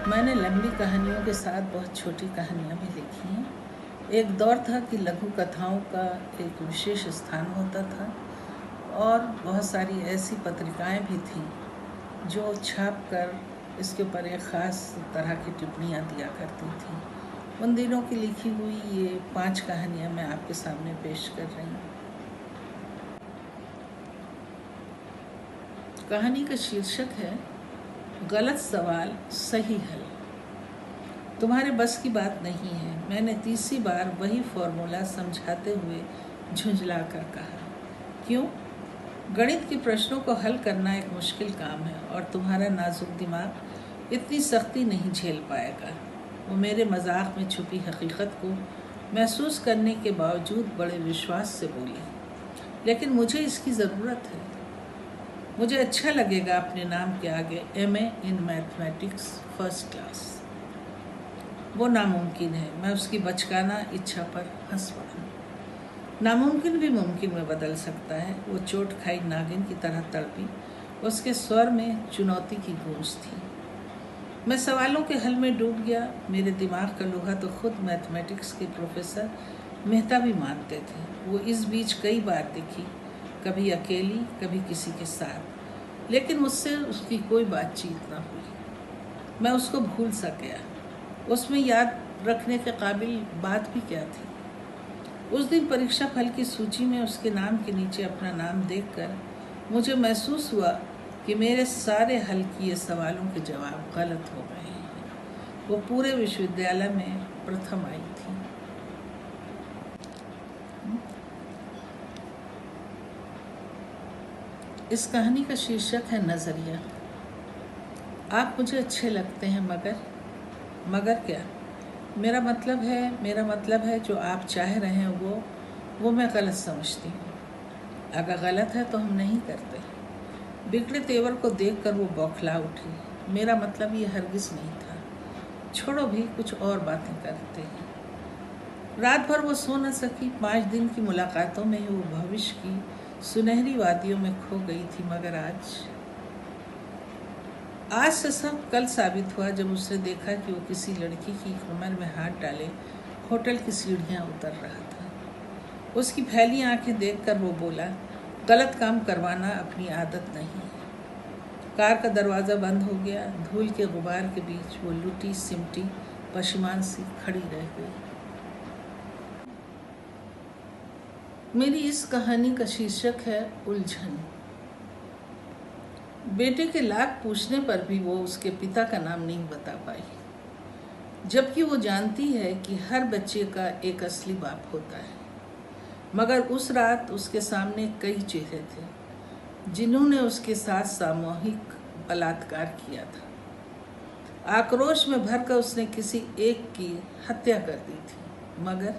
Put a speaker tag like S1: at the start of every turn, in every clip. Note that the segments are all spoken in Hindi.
S1: मैंने लंबी कहानियों के साथ बहुत छोटी कहानियाँ भी लिखी हैं। एक दौर था कि लघु कथाओं का एक विशेष स्थान होता था और बहुत सारी ऐसी पत्रिकाएं भी थीं जो छाप कर इसके ऊपर एक ख़ास तरह की टिप्पणियाँ दिया करती थीं। उन दिनों की लिखी हुई ये 5 कहानियाँ मैं आपके सामने पेश कर रही हूँ। कहानी का शीर्षक है गलत सवाल सही हल। तुम्हारे बस की बात नहीं है, मैंने तीसरी बार वही फॉर्मूला समझाते हुए झुंझला कर कहा। क्यों? गणित के प्रश्नों को हल करना एक मुश्किल काम है और तुम्हारा नाजुक दिमाग इतनी सख्ती नहीं झेल पाएगा। वो मेरे मजाक में छुपी हकीकत को महसूस करने के बावजूद बड़े विश्वास से बोली, लेकिन मुझे इसकी ज़रूरत है। मुझे अच्छा लगेगा अपने नाम के आगे MA in mathematics first class. वो नामुमकिन है। मैं उसकी बचकाना इच्छा पर हंस पड़ा। नामुमकिन भी मुमकिन में बदल सकता है। वो चोट खाई नागिन की तरह तड़पी। उसके स्वर में चुनौती की गूंज थी। मैं सवालों के हल में डूब गया। मेरे दिमाग का लोहा तो खुद मैथमेटिक्स के प्रोफेसर मेहता भी मानते थे। वो इस बीच कई बार दिखी, कभी अकेली, कभी किसी के साथ, लेकिन मुझसे उसकी कोई बातचीत ना हुई। मैं उसको भूल सा गया। उसमें याद रखने के काबिल बात भी क्या थी? उस दिन परीक्षा फल की सूची में उसके नाम के नीचे अपना नाम देखकर मुझे महसूस हुआ कि मेरे सारे हल किए सवालों के जवाब गलत हो गए हैं। वो पूरे विश्वविद्यालय में प्रथम आई थी। इस कहानी का शीर्षक है नज़रिया। आप मुझे अच्छे लगते हैं, मगर क्या? मेरा मतलब है जो आप चाह रहे हैं वो मैं गलत समझती हूँ। अगर गलत है तो हम नहीं करते। बिगड़े तेवर को देखकर वो बौखला उठी। मेरा मतलब ये हरगिज़ नहीं था। छोड़ो भी, कुछ और बातें करते हैं। रात भर वो सो न सकी। 5 दिन की मुलाकातों में ही वो भविष्य की सुनहरी वादियों में खो गई थी। मगर आज से सब कल साबित हुआ जब उसने देखा कि वो किसी लड़की की कमर में हाथ डाले होटल की सीढ़ियाँ उतर रहा था। उसकी फैली आंखें देखकर वो बोला, गलत काम करवाना अपनी आदत नहीं है। कार का दरवाज़ा बंद हो गया। धूल के गुबार के बीच वो लुटी सिमटी पशेमान सी खड़ी रह गई। मेरी इस कहानी का शीर्षक है उलझन। बेटे के लाख पूछने पर भी वो उसके पिता का नाम नहीं बता पाई, जबकि वो जानती है कि हर बच्चे का एक असली बाप होता है। मगर उस रात उसके सामने कई चेहरे थे जिन्होंने उसके साथ सामूहिक बलात्कार किया था। आक्रोश में भरकर उसने किसी एक की हत्या कर दी थी। मगर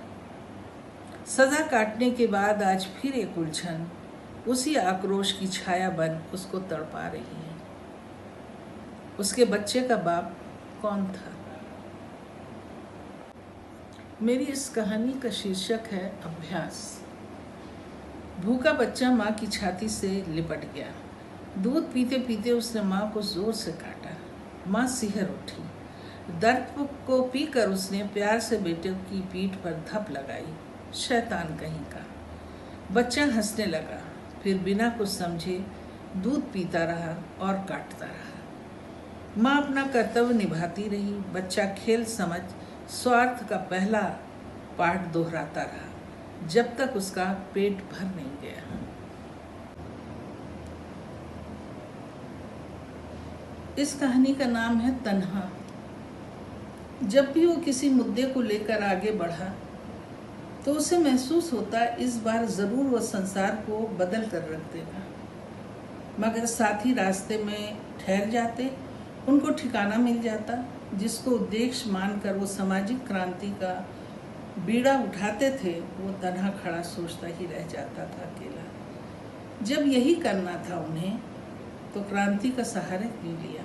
S1: सजा काटने के बाद आज फिर एक उलझन उसी आक्रोश की छाया बन उसको तड़पा रही है। उसके बच्चे का बाप कौन था? मेरी इस कहानी का शीर्षक है अभ्यास। भूखा बच्चा माँ की छाती से लिपट गया। दूध पीते पीते उसने माँ को जोर से काटा। माँ सिहर उठी। दर्द को पीकर उसने प्यार से बेटे की पीठ पर धप लगाई। शैतान कहीं का। बच्चा हंसने लगा, फिर बिना कुछ समझे दूध पीता रहा और काटता रहा। माँ अपना कर्तव्य निभाती रही। बच्चा खेल समझ स्वार्थ का पहला पाठ दोहराता रहा जब तक उसका पेट भर नहीं गया। इस कहानी का नाम है तन्हा। जब भी वो किसी मुद्दे को लेकर आगे बढ़ा तो उसे महसूस होता इस बार ज़रूर वो संसार को बदल कर रख देगा। मगर साथी रास्ते में ठहर जाते, उनको ठिकाना मिल जाता जिसको उद्देश्य मानकर वो सामाजिक क्रांति का बीड़ा उठाते थे। वो तन्हा खड़ा सोचता ही रह जाता था, अकेला। जब यही करना था उन्हें तो क्रांति का सहारा क्यों लिया?